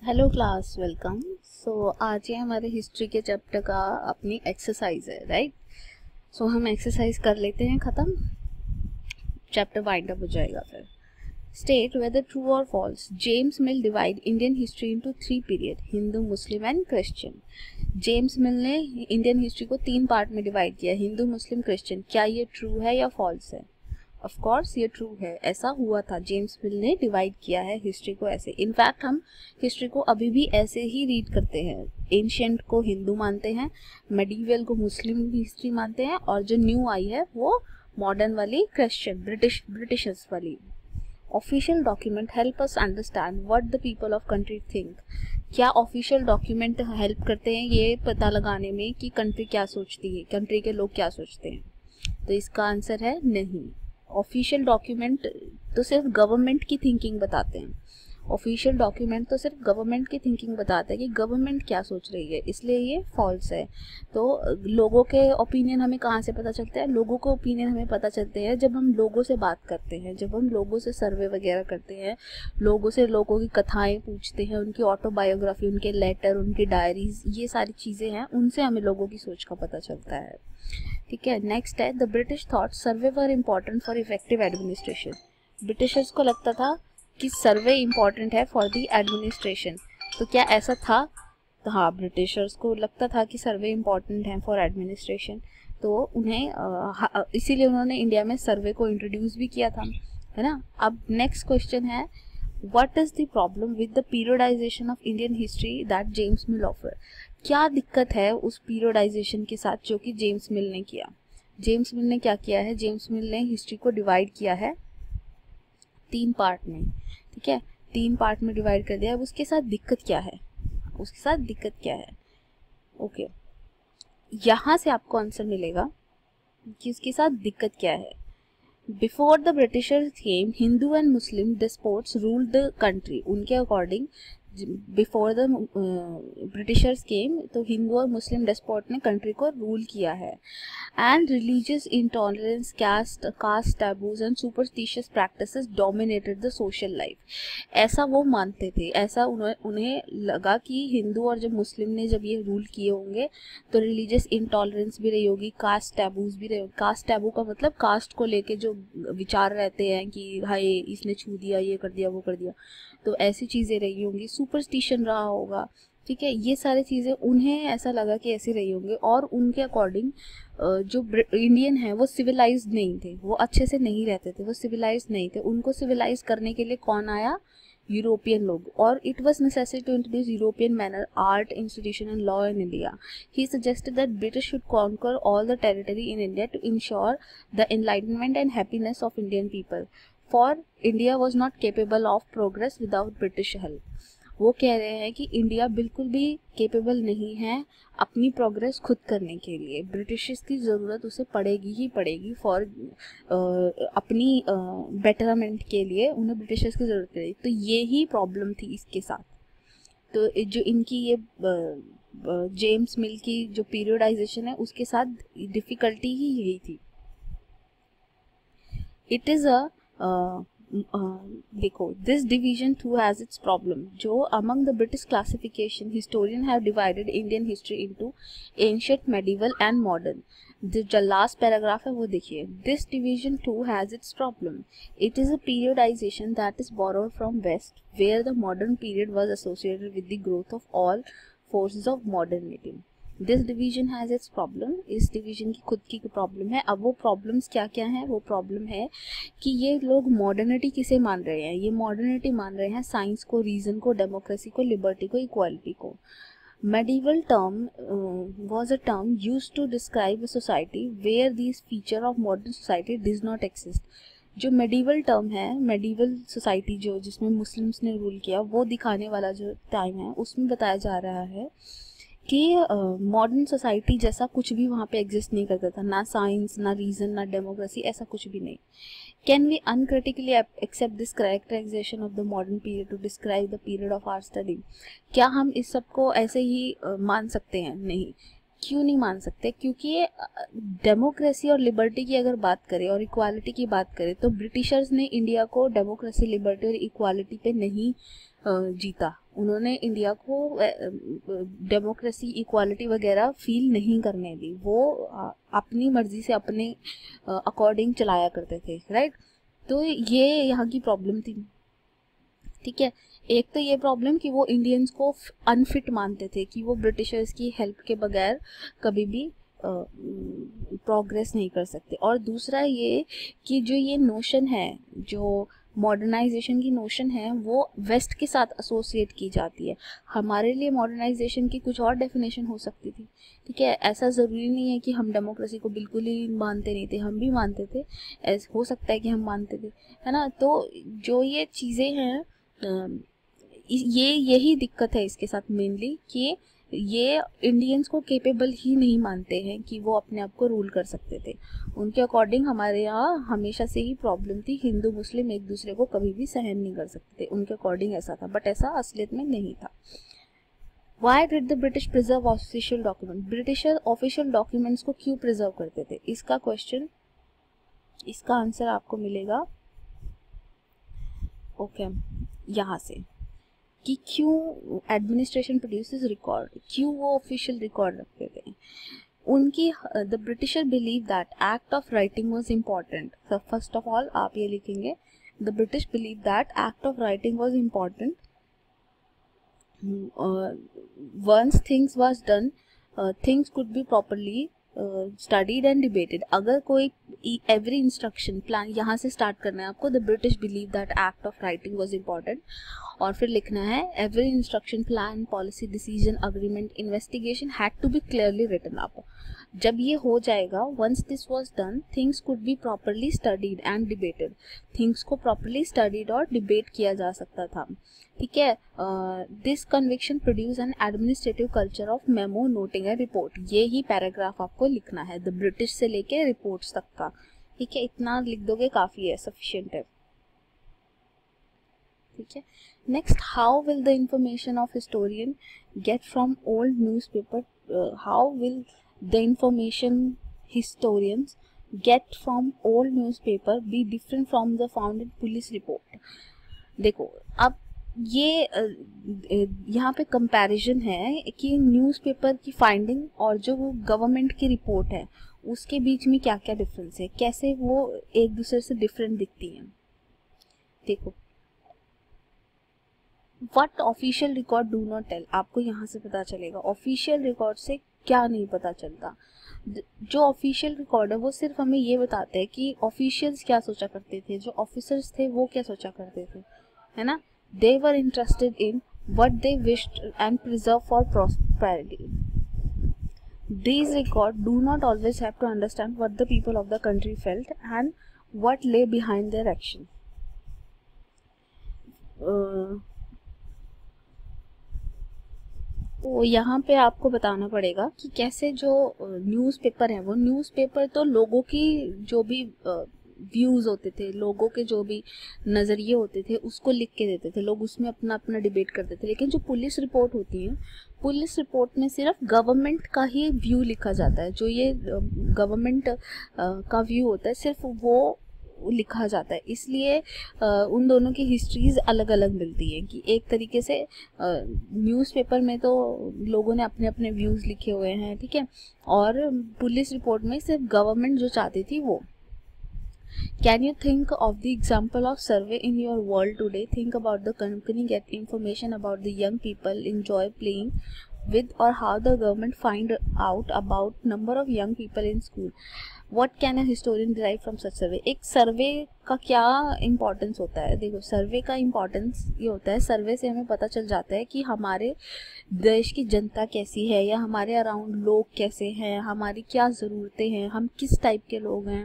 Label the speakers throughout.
Speaker 1: Hello class, welcome. सो आज ये हमारे हिस्ट्री के चैप्टर का अपनी एक्सरसाइज है, राइट। सो हम एक्सरसाइज कर लेते हैं, ख़त्म, चैप्टर वाइंड अप हो जाएगा फिर। स्टेट वेदर ट्रू और false James Mill divide Indian history into 3 period, Hindu, Muslim and Christian. James Mill ने इंडियन हिस्ट्री को 3 पार्ट में डिवाइड किया, हिंदू, मुस्लिम, क्रिश्चियन। क्या ये ट्रू है या फॉल्स है? ऑफ कोर्स ये ट्रू है, ऐसा हुआ था। जेम्स मिल ने डिवाइड किया है हिस्ट्री को ऐसे। इनफैक्ट हम हिस्ट्री को अभी भी ऐसे ही रीड करते हैं। एंशिएंट को हिंदू मानते हैं, मेडिवल को मुस्लिम हिस्ट्री मानते हैं, और जो न्यू आई है वो मॉडर्न वाली क्रिश्चियन, ब्रिटिशर्स वाली। Official document help us understand what the people of country think. क्या ऑफिशियल डॉक्यूमेंट हेल्प करते हैं ये पता लगाने में कि कंट्री क्या सोचती है, कंट्री के लोग क्या सोचते हैं? तो इसका आंसर है नहीं। ऑफिशियल डॉक्यूमेंट तो सिर्फ गवर्नमेंट की थिंकिंग बताते हैं। ऑफिशियल डॉक्यूमेंट तो सिर्फ गवर्नमेंट की थिंकिंग बताता है कि गवर्नमेंट क्या सोच रही है, इसलिए ये फॉल्स है। तो लोगों के ओपिनियन हमें कहाँ से पता चलता है? लोगों के ओपिनियन हमें पता चलते हैं जब हम लोगों से बात करते हैं, जब हम लोगों से सर्वे वगैरह करते हैं, लोगों से लोगों की कथाएं पूछते हैं, उनकी ऑटोबायोग्राफी, उनके लेटर, उनकी डायरीज, ये सारी चीज़ें हैं, उनसे हमें लोगों की सोच का पता चलता है। ठीक है, नेक्स्ट है the British thought survey were important for effective administration. Britishers को लगता था कि सर्वे इम्पॉर्टेंट है फॉर द एडमिनिस्ट्रेशन। तो क्या ऐसा था? तो हाँ, ब्रिटिशर्स को लगता था कि सर्वे इम्पॉर्टेंट है फॉर एडमिनिस्ट्रेशन, तो उन्हें इसीलिए उन्होंने इंडिया में सर्वे को इंट्रोड्यूस भी किया था, है ना। अब नेक्स्ट क्वेश्चन है what is the problem with the periodisation of Indian history that James mill offer. क्या दिक्कत है उस पीरियडाइजेशन के साथ जो कि जेम्स मिल ने किया? जेम्स मिल ने क्या किया है? जेम्स मिल ने हिस्ट्री को डिवाइड किया है 3 पार्ट में। ठीक है, 3 पार्ट में डिवाइड कर दिया। अब उसके साथ दिक्कत क्या है? उसके साथ दिक्कत क्या है? ओके, यहाँ से आपको आंसर मिलेगा कि उसके साथ दिक्कत क्या है। Before the Britishers came Hindu and Muslim despots ruled the country. उनके according before the Britishers came तो हिंदू और मुस्लिम डेस्पोट ने कंट्री को रूल किया है। And religious intolerance, caste taboos and superstitious practices dominated the social life. ऐसा वो मानते थे, ऐसा उन्हें लगा कि हिंदू और जब मुस्लिम ने जब ये रूल किए होंगे तो रिलीजियस इंटॉलरेंस भी रही होगी, कास्ट टैबूज भी रहे होंगे। कास्ट टैबू का मतलब कास्ट को लेके जो विचार रहते हैं कि हाय इसने छू दिया, ये कर दिया, वो कर दिया, तो ऐसी चीज़ें रही होंगी। सुपरस्टिशन रहा होगा, ठीक है, ये सारी चीज़ें उन्हें ऐसा लगा कि ऐसी रही होंगी। और उनके अकॉर्डिंग जो इंडियन है वो सिविलाइज्ड नहीं थे, वो अच्छे से नहीं रहते थे, वो सिविलाइज्ड नहीं थे। उनको सिविलाइज करने के लिए कौन आया? यूरोपियन लोग। और it was necessary to introduce European manner, art, institution and law in India. He suggested that British should conquer all the territory in India to ensure the enlightenment and happiness of Indian people, for India was not capable of progress without British help. वो कह रहे हैं कि India बिल्कुल भी capable नहीं है अपनी प्रोग्रेस खुद करने के लिए, ब्रिटिशर्स की ज़रूरत उसे पड़ेगी ही पड़ेगी फॉर अपनी बेटरमेंट के लिए उन्हें ब्रिटिशर्स की ज़रूरत पड़ेगी। तो ये ही प्रॉब्लम थी इसके साथ। तो जो इनकी ये जेम्स मिल की जो पीरियडाइजेशन है उसके साथ डिफ़िकल्टी ही यही थी। इट इज़ देखो, this division too has its problem. जो among the British classification historian have divided Indian history into ancient, medieval and modern. जो लास्ट पैराग्राफ है वो देखिए, this division too has its problem. It is a periodisation that is borrowed from west where the modern period was associated with the growth of all forces of modernity. This division has its problem. इस division की खुद की problem है। अब वो problems क्या क्या हैं? वो प्रॉब्लम है कि ये लोग मॉडर्निटी किसे मान रहे हैं? ये मॉडर्निटी मान रहे हैं साइंस को, रीजन को, डेमोक्रेसी को, लिबर्टी को, इक्वालिटी को। medieval term was a term used to describe a society where these feature of modern society does not exist. जो मेडिवल टर्म है, मेडिवल सोसाइटी जो जिसमें मुस्लिम्स ने रूल किया, वो दिखाने वाला जो टाइम है उसमें बताया जा रहा है कि मॉडर्न सोसाइटी जैसा कुछ भी वहाँ पे एग्जिस्ट नहीं करता था, ना साइंस, ना रीज़न, ना डेमोक्रेसी, ऐसा कुछ भी नहीं। Can we uncritically accept this characterisation of the modern period to describe the period of our study? क्या हम इस सब को ऐसे ही मान सकते हैं? नहीं। क्यों नहीं मान सकते? क्योंकि डेमोक्रेसी और लिबर्टी की अगर बात करें और इक्वालिटी की बात करें तो ब्रिटिशर्स ने इंडिया को डेमोक्रेसी, लिबर्टी और इक्वालिटी पे नहीं जीता। उन्होंने इंडिया को डेमोक्रेसी इक्वालिटी वगैरह फील नहीं करने दी, वो अपनी मर्जी से अपने अकॉर्डिंग चलाया करते थे, राइट। तो ये यहाँ की प्रॉब्लम थी, ठीक है। एक तो ये प्रॉब्लम कि वो इंडियंस को अनफिट मानते थे, कि वो ब्रिटिशर्स की हेल्प के बगैर कभी भी प्रोग्रेस नहीं कर सकते। और दूसरा ये कि जो ये नोशन है, जो मॉडर्नाइजेशन की नोशन है, वो वेस्ट के साथ एसोसिएट की जाती है। हमारे लिए मॉडर्नाइजेशन की कुछ और डेफिनेशन हो सकती थी, ठीक है। ऐसा ज़रूरी नहीं है कि हम डेमोक्रेसी को बिल्कुल ही मानते नहीं थे, हम भी मानते थे, ऐसा हो सकता है कि हम मानते थे, है ना। तो जो ये चीज़ें हैं, यही दिक्कत है इसके साथ मेनली, कि ये इंडियंस को केपेबल ही नहीं मानते हैं कि वो अपने आप को रूल कर सकते थे। उनके अकॉर्डिंग हमारे यहाँ हमेशा से ही प्रॉब्लम थी, हिंदू मुस्लिम एक दूसरे को कभी भी सहन नहीं कर सकते थे, उनके अकॉर्डिंग ऐसा था, बट ऐसा असलियत में नहीं था। Why did the British preserve official document? Britisher official documents को क्यों प्रिजर्व करते थे? इसका क्वेश्चन, इसका आंसर आपको मिलेगा ओके यहाँ से, कि क्यों एडमिनिस्ट्रेशन प्रोड्यूसेस रिकॉर्ड, क्यों वो ऑफिशियल रिकॉर्ड रखते थे। उनकी the Britisher believe that act of writing was important. तो फर्स्ट ऑफ ऑल आप ये लिखेंगे, the British believe that act of writing was important. Once things was done, things could be properly studied and debated. अगर कोई every instruction plan, यहाँ से start करना है आपको, the British believe that act of writing was important, और फिर लिखना है every instruction plan policy decision agreement investigation had to be clearly written up. जब ये हो जाएगा, once this was done, things could be properly studied and debated, things को properly studied और डिबेट किया जा सकता था, ठीक है। This conviction produce an administrative culture of memo noting and report. ये ही पैराग्राफ आपको लिखना है, द ब्रिटिश से लेके रिपोर्ट्स तक का, ठीक है। इतना लिख दोगे काफ़ी है, सफिशिएंट है, ठीक है। Next, how will the information of historian get from old newspaper, how will the information historians get from old newspaper be different from the found in police report? देखो, अब ये यहाँ पे कंपैरिजन है कि न्यूज़पेपर की फाइंडिंग और जो गवर्नमेंट की रिपोर्ट है उसके बीच में क्या क्या डिफरेंस है, कैसे वो एक दूसरे से डिफरेंट दिखती हैं। देखो, what official record do not tell, आपको यहाँ से पता चलेगा ऑफिशियल रिकॉर्ड से क्या नहीं पता चलता। जो ऑफिशियल रिकॉर्ड है वो सिर्फ हमें ये बताते हैं कि ऑफिशियल्स क्या सोचा करते थे, जो ऑफिसर्स थे वो क्या सोचा करते थे, है ना। They were interested in what they wished and preserve for prosperity. These records do not always have to understand what the people of the country felt and what lay behind their action. तो यहाँ पे आपको बताना पड़ेगा कि कैसे जो newspaper है, वो न्यूज़पेपर तो लोगों की जो भी व्यूज़ होते थे, लोगों के जो भी नज़रिए होते थे उसको लिख के देते थे, लोग उसमें अपना अपना डिबेट करते थे। लेकिन जो पुलिस रिपोर्ट होती है, पुलिस रिपोर्ट में सिर्फ गवर्नमेंट का ही व्यू लिखा जाता है, जो ये गवर्नमेंट का व्यू होता है सिर्फ वो लिखा जाता है। इसलिए उन दोनों की हिस्ट्रीज अलग अलग मिलती हैं, कि एक तरीके से न्यूज़पेपर में तो लोगों ने अपने अपने व्यूज़ लिखे हुए हैं, ठीक है, और पुलिस रिपोर्ट में सिर्फ गवर्नमेंट जो चाहती थी वो। Can you think of the example of survey in your world today? Think about the company get information about the young people enjoy playing with, or how the government find out about number of young people in school. What can a historian derive from such survey? एक सर्वे का क्या importance होता है? देखो, सर्वे का importance ये होता है, सर्वे से हमें पता चल जाता है कि हमारे देश की जनता कैसी है, या हमारे अराउंड लोग कैसे हैं, हमारी क्या ज़रूरतें हैं, हम किस टाइप के लोग हैं,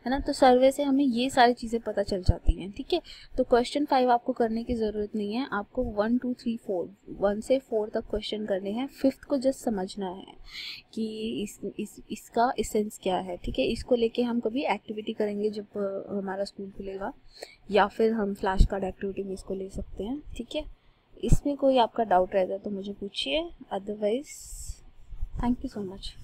Speaker 1: है ना। तो सर्वे से हमें ये सारी चीज़ें पता चल जाती हैं, ठीक है। तो क्वेश्चन 5 आपको करने की ज़रूरत नहीं है, आपको 1 2 3 4 1 से 4 तक क्वेश्चन करने हैं। 5th को जस्ट समझना है कि इसका एसेंस क्या है, ठीक है। इसको लेके हम कभी एक्टिविटी करेंगे जब हमारा स्कूल खुलेगा, या फिर हम फ्लैश कार्ड एक्टिविटी में इसको ले सकते हैं, ठीक है। इसमें कोई आपका डाउट रहता है तो मुझे पूछिए, otherwise thank you so much.